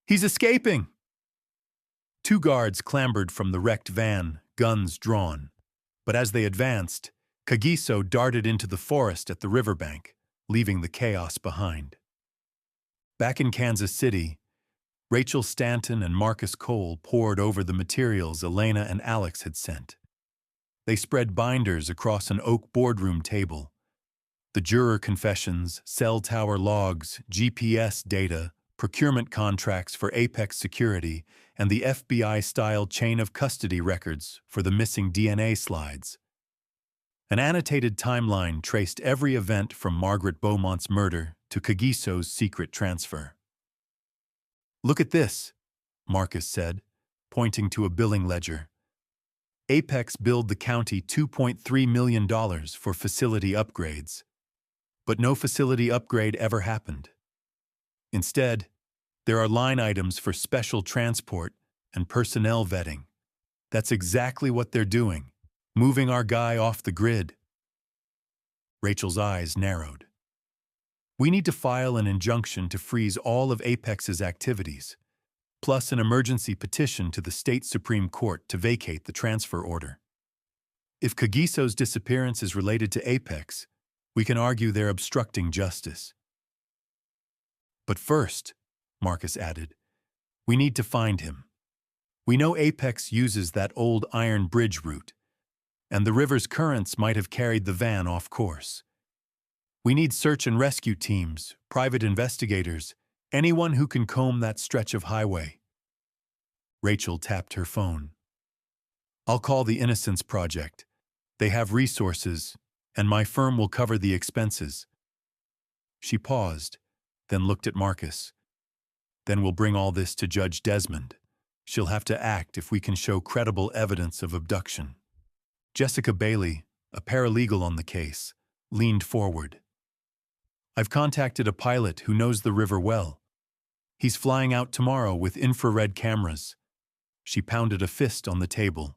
"He's escaping!" Two guards clambered from the wrecked van, guns drawn. But as they advanced, Kagiso darted into the forest at the riverbank, leaving the chaos behind. Back in Kansas City, Rachel Stanton and Marcus Cole pored over the materials Elena and Alex had sent. They spread binders across an oak boardroom table. The juror confessions, cell tower logs, GPS data, procurement contracts for Apex Security, and the FBI-style chain of custody records for the missing DNA slides. An annotated timeline traced every event from Margaret Beaumont's murder to Kagiso's secret transfer. "Look at this," Marcus said, pointing to a billing ledger. Apex billed the county $2.3 million for facility upgrades. But no facility upgrade ever happened. Instead, there are line items for special transport and personnel vetting. That's exactly what they're doing, moving our guy off the grid. Rachel's eyes narrowed. "We need to file an injunction to freeze all of Apex's activities, plus an emergency petition to the state Supreme Court to vacate the transfer order. If Kagiso's disappearance is related to Apex, we can argue they're obstructing justice. But first," Marcus added, "we need to find him. We know Apex uses that old iron bridge route, and the river's currents might have carried the van off course. We need search and rescue teams, private investigators, anyone who can comb that stretch of highway. Rachel tapped her phone. I'll call the Innocence Project. They have resources, and my firm will cover the expenses. She paused, then looked at Marcus. Then we'll bring all this to Judge Desmond. She'll have to act if we can show credible evidence of abduction. Jessica Bailey, a paralegal on the case, leaned forward. I've contacted a pilot who knows the river well. He's flying out tomorrow with infrared cameras. She pounded a fist on the table.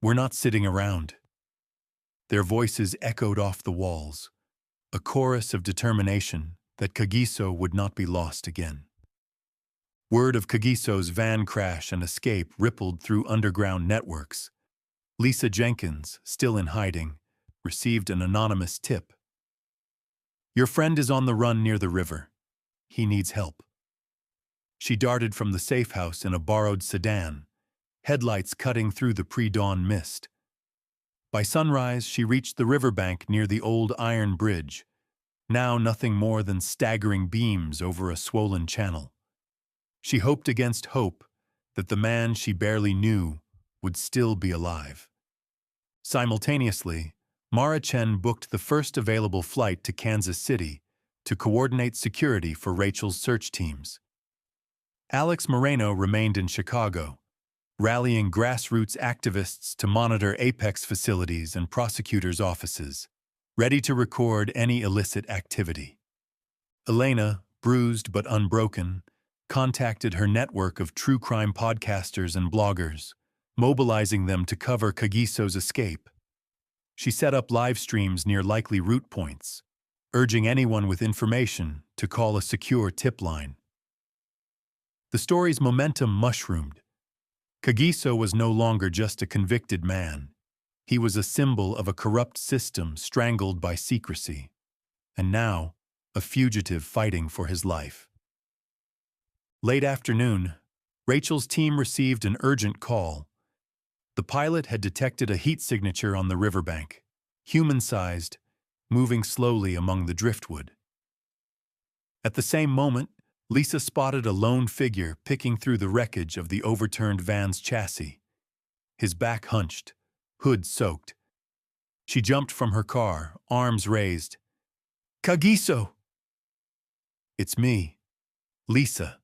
We're not sitting around. Their voices echoed off the walls, a chorus of determination that Kagiso would not be lost again. Word of Kagiso's van crash and escape rippled through underground networks. Lisa Jenkins, still in hiding, received an anonymous tip. Your friend is on the run near the river. He needs help. She darted from the safe house in a borrowed sedan, headlights cutting through the pre-dawn mist. By sunrise, she reached the riverbank near the old iron bridge, now nothing more than staggering beams over a swollen channel. She hoped against hope that the man she barely knew would still be alive. Simultaneously, Mara Chen booked the first available flight to Kansas City to coordinate security for Rachel's search teams. Alex Moreno remained in Chicago, rallying grassroots activists to monitor Apex facilities and prosecutors' offices, ready to record any illicit activity. Elena, bruised but unbroken, contacted her network of true crime podcasters and bloggers, mobilizing them to cover Kagiso's escape. She set up live streams near likely route points, urging anyone with information to call a secure tip line. The story's momentum mushroomed. Kagiso was no longer just a convicted man. He was a symbol of a corrupt system strangled by secrecy, and now a fugitive fighting for his life. Late afternoon, Rachel's team received an urgent call. The pilot had detected a heat signature on the riverbank, human-sized, moving slowly among the driftwood. At the same moment, Lisa spotted a lone figure picking through the wreckage of the overturned van's chassis. His back hunched, hood soaked. She jumped from her car, arms raised. Kagiso! It's me, Lisa.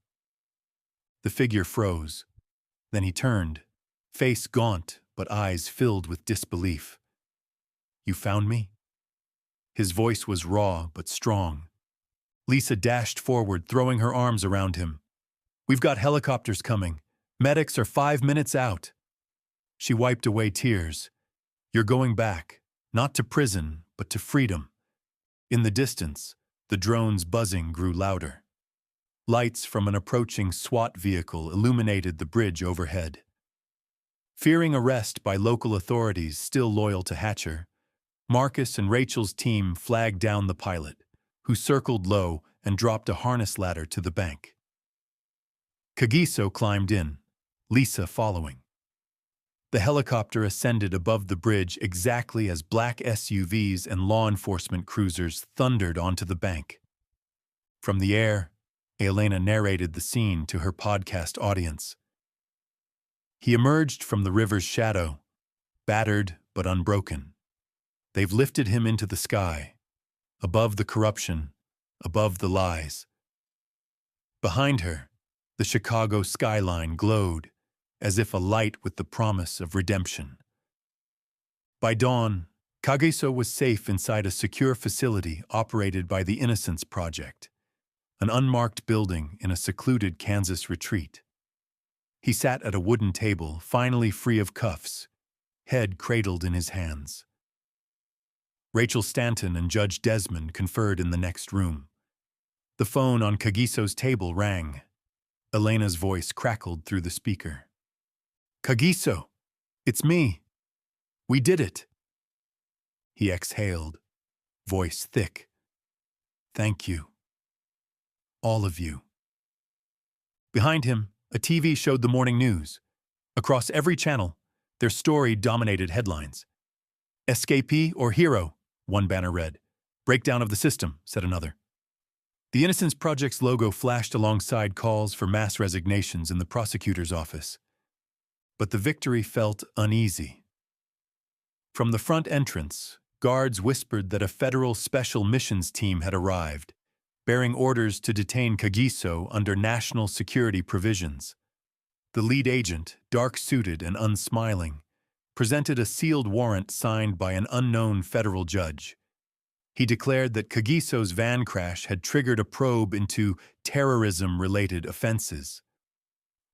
The figure froze. Then he turned, face gaunt but eyes filled with disbelief. You found me? His voice was raw but strong. Lisa dashed forward, throwing her arms around him. We've got helicopters coming. Medics are 5 minutes out. She wiped away tears. You're going back, not to prison, but to freedom. In the distance, the drone's buzzing grew louder. Lights from an approaching SWAT vehicle illuminated the bridge overhead. Fearing arrest by local authorities still loyal to Hatcher, Marcus and Rachel's team flagged down the pilot, who circled low and dropped a harness ladder to the bank. Kagiso climbed in, Lisa following. The helicopter ascended above the bridge exactly as black SUVs and law enforcement cruisers thundered onto the bank. From the air, Elena narrated the scene to her podcast audience. He emerged from the river's shadow, battered but unbroken. They've lifted him into the sky, above the corruption, above the lies. Behind her, the Chicago skyline glowed, as if alight with the promise of redemption. By dawn, Kagiso was safe inside a secure facility operated by the Innocence Project, an unmarked building in a secluded Kansas retreat. He sat at a wooden table, finally free of cuffs, head cradled in his hands. Rachel Stanton and Judge Desmond conferred in the next room. The phone on Kagiso's table rang. Elena's voice crackled through the speaker. Kagiso, it's me. We did it. He exhaled, voice thick. Thank you. All of you. Behind him, a TV showed the morning news. Across every channel, their story dominated headlines. Escapee or hero, one banner read. Breakdown of the system, said another. The Innocence Project's logo flashed alongside calls for mass resignations in the prosecutor's office. But the victory felt uneasy. From the front entrance, guards whispered that a federal special missions team had arrived, bearing orders to detain Kagiso under national security provisions. The lead agent, dark-suited and unsmiling, presented a sealed warrant signed by an unknown federal judge. He declared that Kagiso's van crash had triggered a probe into terrorism-related offenses.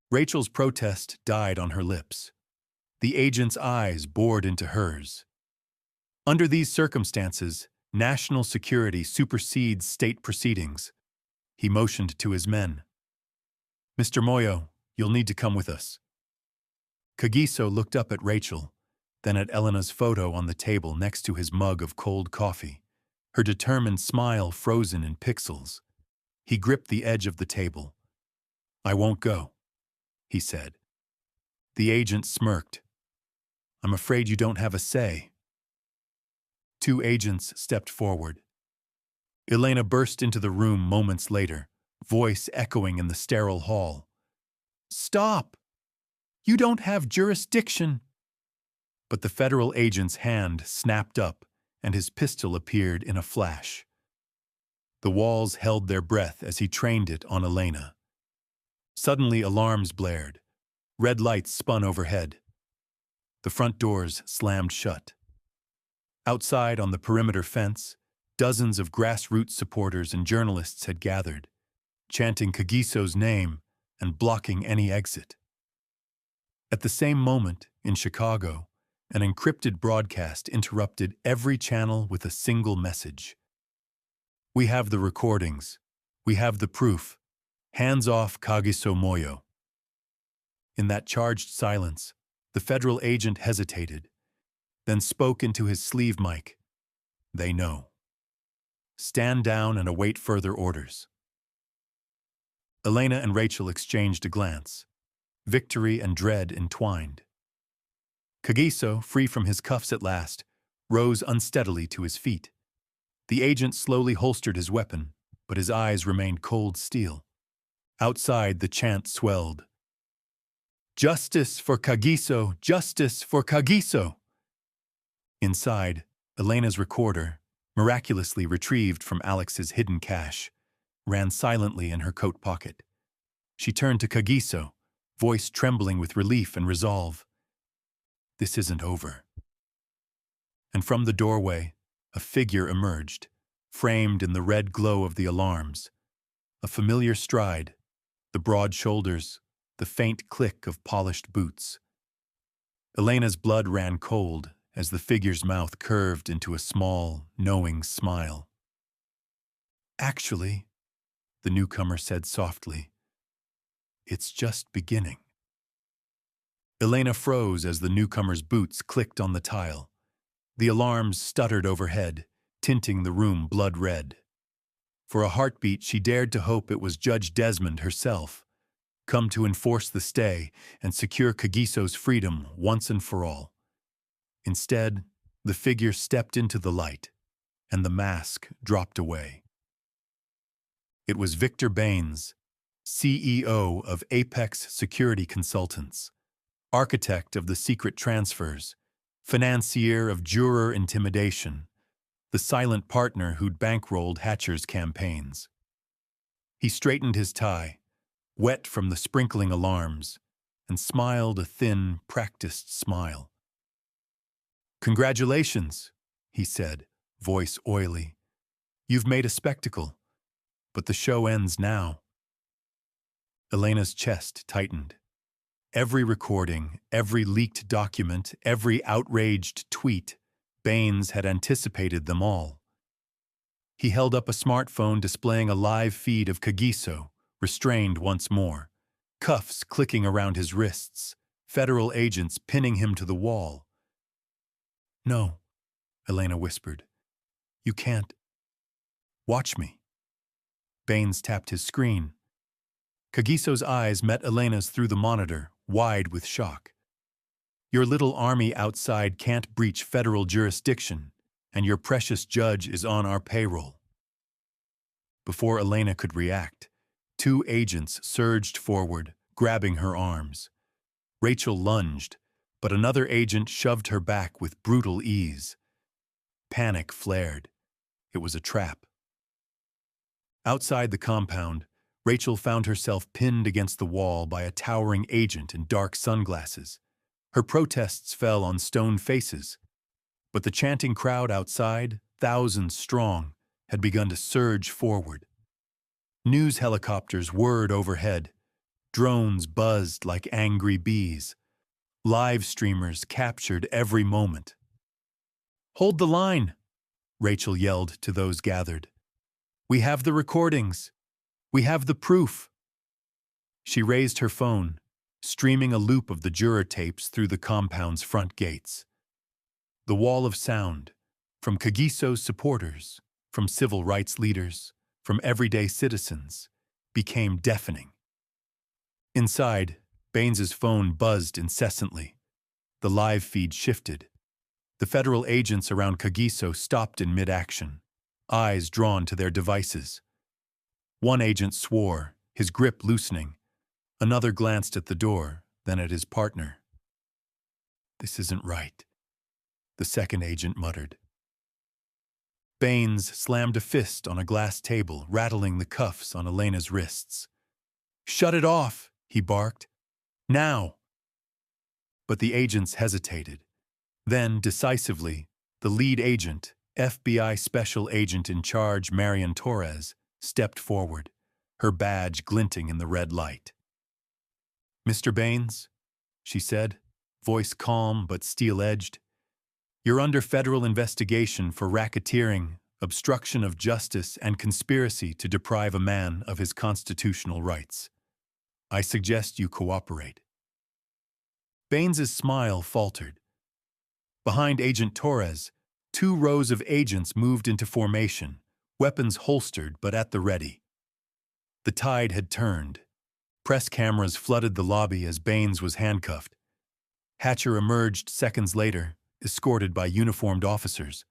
Rachel's protest died on her lips. The agent's eyes bored into hers. Under these circumstances, national security supersedes state proceedings. He motioned to his men. Mr. Moyo, you'll need to come with us. Kagiso looked up at Rachel, then at Elena's photo on the table next to his mug of cold coffee, her determined smile frozen in pixels. He gripped the edge of the table. I won't go, he said. The agent smirked. I'm afraid you don't have a say. Two agents stepped forward. Elena burst into the room moments later, voice echoing in the sterile hall. Stop! You don't have jurisdiction! But the federal agent's hand snapped up, and his pistol appeared in a flash. The walls held their breath as he trained it on Elena. Suddenly alarms blared. Red lights spun overhead. The front doors slammed shut. Outside on the perimeter fence, dozens of grassroots supporters and journalists had gathered, chanting Kagiso's name and blocking any exit. At the same moment, in Chicago, an encrypted broadcast interrupted every channel with a single message. We have the recordings. We have the proof. Hands off Kagiso Moyo. In that charged silence, the federal agent hesitated, then spoke into his sleeve mic. They know. Stand down and await further orders. Elena and Rachel exchanged a glance. Victory and dread entwined. Kagiso, free from his cuffs at last, rose unsteadily to his feet. The agent slowly holstered his weapon, but his eyes remained cold steel. Outside, the chant swelled. Justice for Kagiso! Justice for Kagiso! Inside, Elena's recorder, miraculously retrieved from Alex's hidden cache, ran silently in her coat pocket. She turned to Kagiso, voice trembling with relief and resolve. This isn't over. And from the doorway, a figure emerged, framed in the red glow of the alarms. A familiar stride, the broad shoulders, the faint click of polished boots. Elena's blood ran cold as the figure's mouth curved into a small, knowing smile. Actually, the newcomer said softly, it's just beginning. Elena froze as the newcomer's boots clicked on the tile. The alarms stuttered overhead, tinting the room blood red. For a heartbeat, she dared to hope it was Judge Desmond herself, come to enforce the stay and secure Kagiso's freedom once and for all. Instead, the figure stepped into the light, and the mask dropped away. It was Victor Baines, CEO of Apex Security Consultants, architect of the secret transfers, financier of Juror intimidation, the silent partner who'd bankrolled Hatcher's campaigns. He straightened his tie, wet from the sprinkling alarms, and smiled a thin, practiced smile. Congratulations, he said, voice oily. You've made a spectacle, but the show ends now. Elena's chest tightened. Every recording, every leaked document, every outraged tweet, Baines had anticipated them all. He held up a smartphone displaying a live feed of Kagiso, restrained once more, cuffs clicking around his wrists, federal agents pinning him to the wall. No, Elena whispered. You can't. Watch me. Baines tapped his screen. Kagiso's eyes met Elena's through the monitor, wide with shock. Your little army outside can't breach federal jurisdiction, and your precious judge is on our payroll. Before Elena could react, two agents surged forward, grabbing her arms. Rachel lunged, but another agent shoved her back with brutal ease. Panic flared. It was a trap. Outside the compound, Rachel found herself pinned against the wall by a towering agent in dark sunglasses. Her protests fell on stone faces, but the chanting crowd outside, thousands strong, had begun to surge forward. News helicopters whirred overhead. Drones buzzed like angry bees. Live streamers captured every moment. "Hold the line," Rachel yelled to those gathered. "We have the recordings. We have the proof." She raised her phone, streaming a loop of the juror tapes through the compound's front gates. The wall of sound, from Kagiso's supporters, from civil rights leaders, from everyday citizens, became deafening. Inside, Baines's phone buzzed incessantly. The live feed shifted. The federal agents around Kagiso stopped in mid-action, eyes drawn to their devices. One agent swore, his grip loosening. Another glanced at the door, then at his partner. "This isn't right," the second agent muttered. Baines slammed a fist on a glass table, rattling the cuffs on Elena's wrists. "Shut it off," he barked. "Now!" But the agents hesitated. Then, decisively, the lead agent, FBI Special Agent in Charge Marian Torres, stepped forward, her badge glinting in the red light. "Mr. Baines," she said, voice calm but steel-edged, "you're under federal investigation for racketeering, obstruction of justice, and conspiracy to deprive a man of his constitutional rights. I suggest you cooperate." Baines's smile faltered. Behind Agent Torres, 2 rows of agents moved into formation, weapons holstered but at the ready. The tide had turned. Press cameras flooded the lobby as Baines was handcuffed. Hatcher emerged seconds later, escorted by uniformed officers,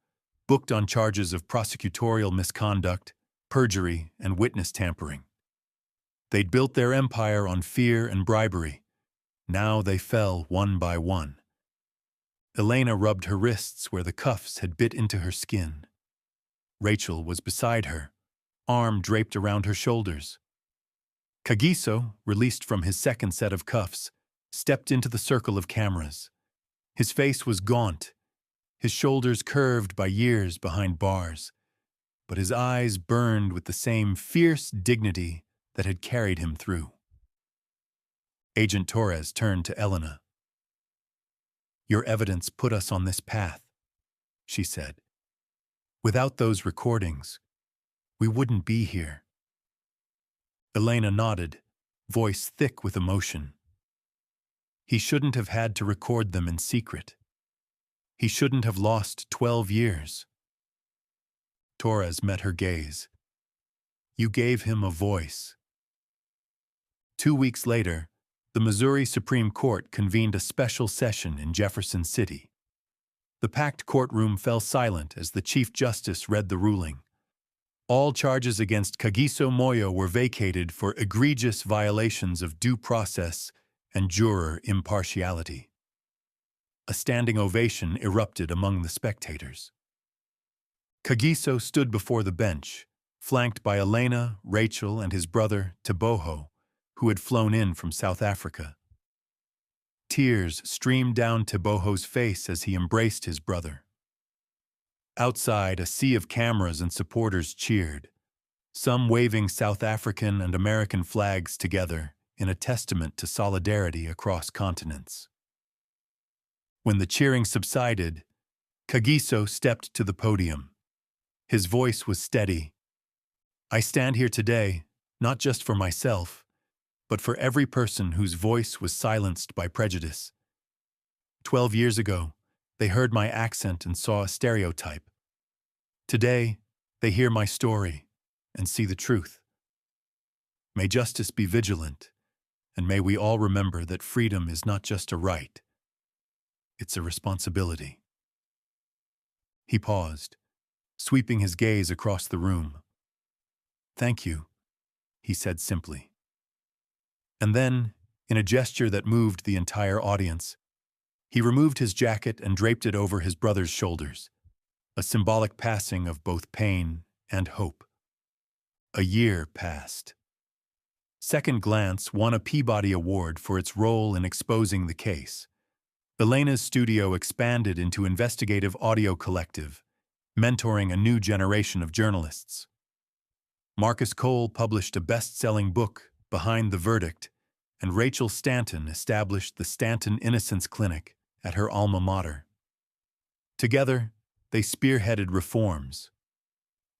booked on charges of prosecutorial misconduct, perjury, and witness tampering. They'd built their empire on fear and bribery. Now they fell one by one. Elena rubbed her wrists where the cuffs had bit into her skin. Rachel was beside her, arm draped around her shoulders. Kagiso, released from his second set of cuffs, stepped into the circle of cameras. His face was gaunt, his shoulders curved by years behind bars, but his eyes burned with the same fierce dignity that had carried him through. Agent Torres turned to Elena. "Your evidence put us on this path," she said. "Without those recordings, we wouldn't be here." Elena nodded, voice thick with emotion. "He shouldn't have had to record them in secret. He shouldn't have lost 12 years. Torres met her gaze. "You gave him a voice." 2 weeks later, the Missouri Supreme Court convened a special session in Jefferson City. The packed courtroom fell silent as the Chief Justice read the ruling. All charges against Kagiso Moyo were vacated for egregious violations of due process and juror impartiality. A standing ovation erupted among the spectators. Kagiso stood before the bench, flanked by Elena, Rachel, and his brother, Teboho, who had flown in from South Africa. Tears streamed down Teboho's face as he embraced his brother. Outside, a sea of cameras and supporters cheered, some waving South African and American flags together in a testament to solidarity across continents. When the cheering subsided, Kagiso stepped to the podium. His voice was steady. "I stand here today, not just for myself, but for every person whose voice was silenced by prejudice. 12 years ago, they heard my accent and saw a stereotype. Today, they hear my story and see the truth. May justice be vigilant, And may we all remember that freedom is not just a right, it's a responsibility. He paused, sweeping his gaze across the room. "Thank you," he said simply. And then, in a gesture that moved the entire audience, he removed his jacket and draped it over his brother's shoulders, a symbolic passing of both pain and hope. A year passed. Second Glance won a Peabody Award for its role in exposing the case. Elena's studio expanded into investigative audio collective, mentoring a new generation of journalists. Marcus Cole published a best-selling book, Behind the Verdict, and Rachel Stanton established the Stanton Innocence Clinic at her alma mater. Together, they spearheaded reforms: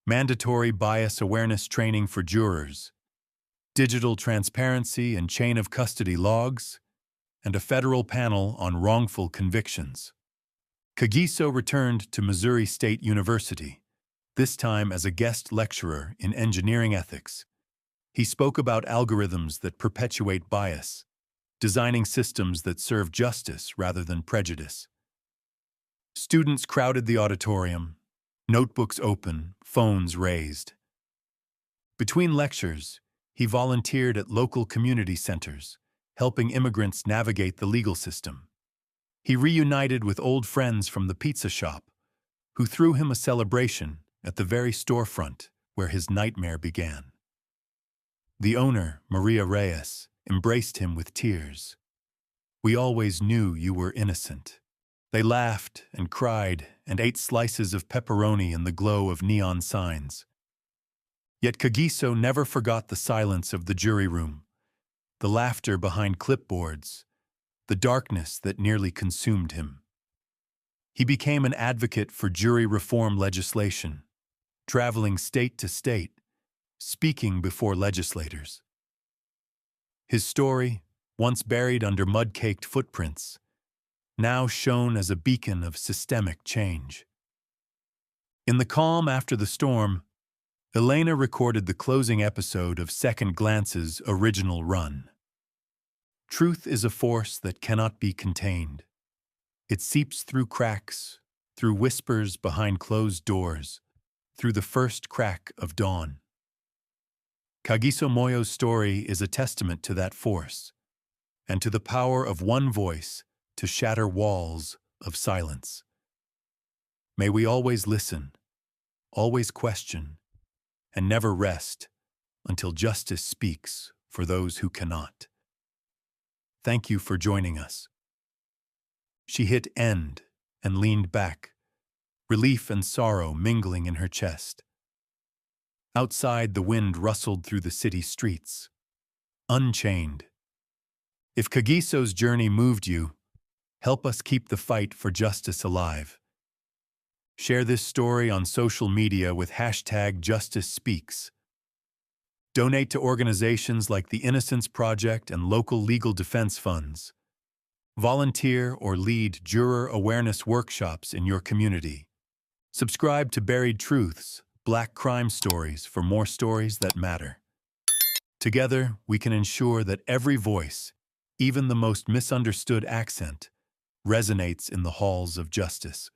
mandatory bias awareness training for jurors, digital transparency and chain of custody logs, and a federal panel on wrongful convictions. Kagiso returned to Missouri State University, this time as a guest lecturer in engineering ethics. He spoke about algorithms that perpetuate bias, designing systems that serve justice rather than prejudice. Students crowded the auditorium, notebooks open, phones raised. Between lectures, he volunteered at local community centers, helping immigrants navigate the legal system. He reunited with old friends from the pizza shop, who threw him a celebration at the very storefront where his nightmare began. The owner, Maria Reyes, embraced him with tears. "We always knew you were innocent." They laughed and cried and ate slices of pepperoni in the glow of neon signs. Yet Kagiso never forgot the silence of the jury room, the laughter behind clipboards, the darkness that nearly consumed him. He became an advocate for jury reform legislation, traveling state to state, speaking before legislators. His story, once buried under mud-caked footprints, now shone as a beacon of systemic change. In the calm after the storm, Elena recorded the closing episode of Second Glance's original run. Truth is a force that cannot be contained. It seeps through cracks, through whispers behind closed doors, through the first crack of dawn. Kagiso Moyo's story is a testament to that force, and to the power of one voice to shatter walls of silence. May we always listen, always question, and never rest until justice speaks for those who cannot. Thank you for joining us. She hit end and leaned back, relief and sorrow mingling in her chest. Outside, the wind rustled through the city streets. Unchained. If Kagiso's journey moved you, help us keep the fight for justice alive. Share this story on social media with #JusticeSpeaks. Donate to organizations like the Innocence Project and local legal defense funds. Volunteer or lead juror awareness workshops in your community. Subscribe to Buried Truths, Black Crime Stories for more stories that matter. Together, we can ensure that every voice, even the most misunderstood accent, resonates in the halls of justice.